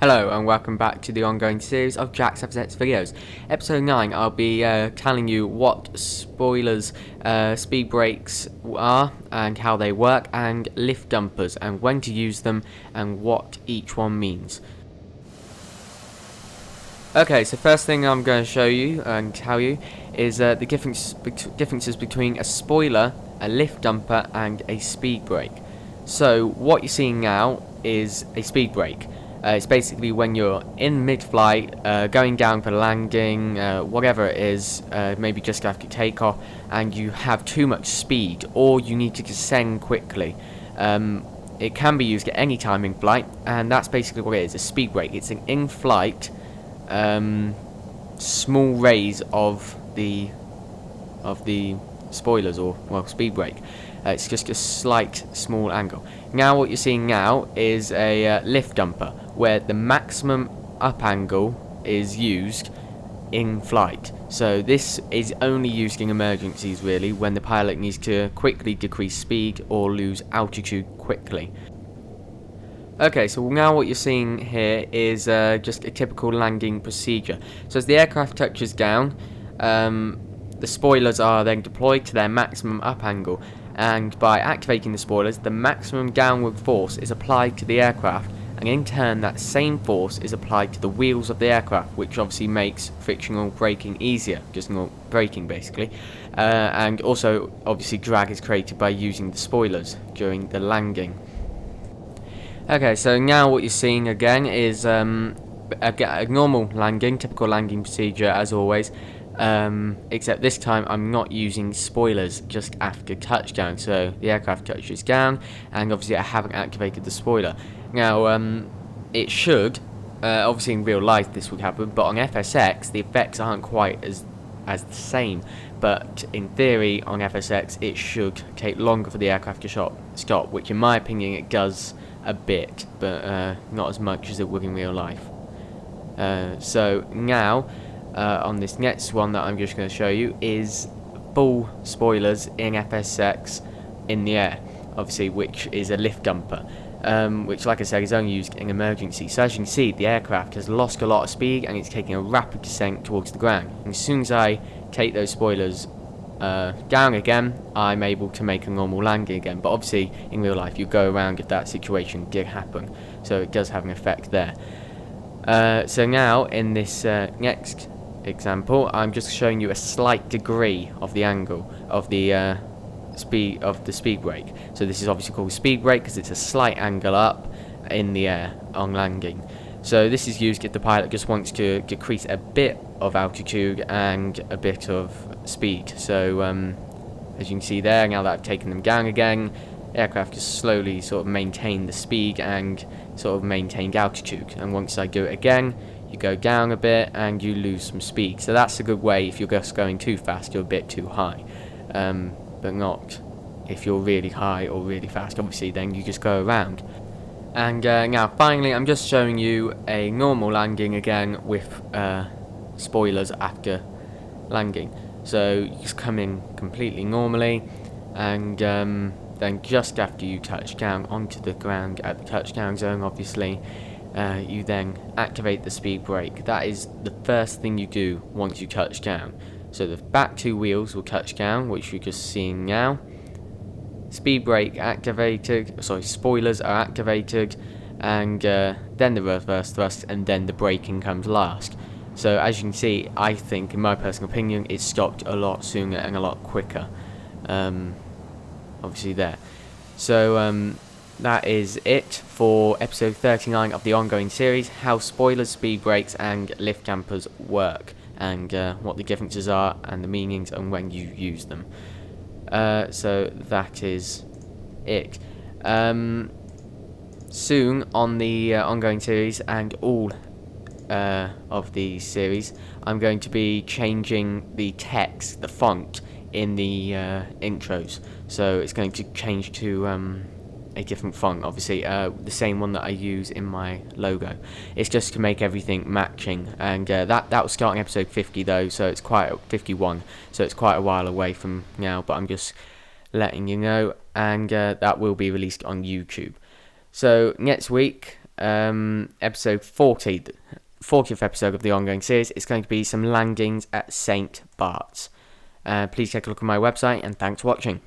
Hello and welcome back to the ongoing series of Jack's FSX videos. Episode 9, I'll be telling you what spoilers speed brakes are and how they work, and lift dumpers and when to use them and what each one means. Okay, so first thing I'm going to show you and tell you is the differences between a spoiler, a lift dumper and a speed brake. So what you're seeing now is a speed brake. It's basically when you're in mid-flight, going down for landing, whatever it is, maybe just after takeoff, and you have too much speed, or you need to descend quickly. It can be used at any time in flight, and that's basically what it is, a speed brake. It's an in-flight, small raise of the spoilers, or, well, speed brake. It's just a slight small angle. Now what you're seeing now is a lift dumper, where the maximum up angle is used in flight. So this is only used in emergencies, really, when the pilot needs to quickly decrease speed or lose altitude quickly. Okay, so now what you're seeing here is just a typical landing procedure. So as the aircraft touches down, the spoilers are then deployed to their maximum up angle, and by activating the spoilers, the maximum downward force is applied to the aircraft, and in turn that same force is applied to the wheels of the aircraft, which obviously makes frictional braking easier, just not braking basically, and also obviously drag is created by using the spoilers during the landing. Okay, so now what you're seeing again is a normal landing, typical landing procedure as always, except this time I'm not using spoilers just after touchdown. So the aircraft touches down, and obviously I haven't activated the spoiler. Now, it should, obviously in real life this would happen, but on FSX the effects aren't quite as the same. But in theory on FSX it should take longer for the aircraft to stop, which in my opinion it does a bit, but not as much as it would in real life. So now, on this next one that I'm just going to show you is full spoilers in FSX in the air, obviously, which is a lift dumper, which, like I said, is only used in emergency. So as you can see, the aircraft has lost a lot of speed and it's taking a rapid descent towards the ground. And as soon as I take those spoilers down again, I'm able to make a normal landing again. But obviously, in real life, you go around if that situation did happen. So it does have an effect there. So now, in this next example, I'm just showing you a slight degree of the angle of the speed brake. So this is obviously called speed brake because it's a slight angle up in the air on landing. So this is used if the pilot just wants to decrease a bit of altitude and a bit of speed. So as you can see there, now that I've taken them down again, aircraft just slowly sort of maintain the speed and sort of maintained altitude. And once I do it again, you go down a bit and you lose some speed. So that's a good way if you're just going too fast, you're a bit too high. But not if you're really high or really fast. Obviously then you just go around. And now finally I'm just showing you a normal landing again with spoilers after landing. So you just come in completely normally, and then just after you touch down onto the ground at the touchdown zone, obviously, you then activate the speed brake. That is the first thing you do once you touch down. So the back two wheels will touch down, which you're just seeing now. Speed brake activated, spoilers are activated, and then the reverse thrust, and then the braking comes last. So as you can see, I think, in my personal opinion, it stopped a lot sooner and a lot quicker. Obviously there. So that is it for episode 39 of the ongoing series, how spoilers, speed brakes and lift dampers work, and what the differences are and the meanings and when you use them. So that is it. Soon on the ongoing series and all of the series, I'm going to be changing the text, the font in the intros. So it's going to change to a different font, obviously, the same one that I use in my logo. It's just to make everything matching, and that will start in episode 50 though, so it's quite 51, so it's quite a while away from now, but I'm just letting you know, and that will be released on YouTube. So next week episode 40, the 40th episode of the ongoing series, is going to be some landings at St. Bart's. Please take a look at my website, and thanks for watching.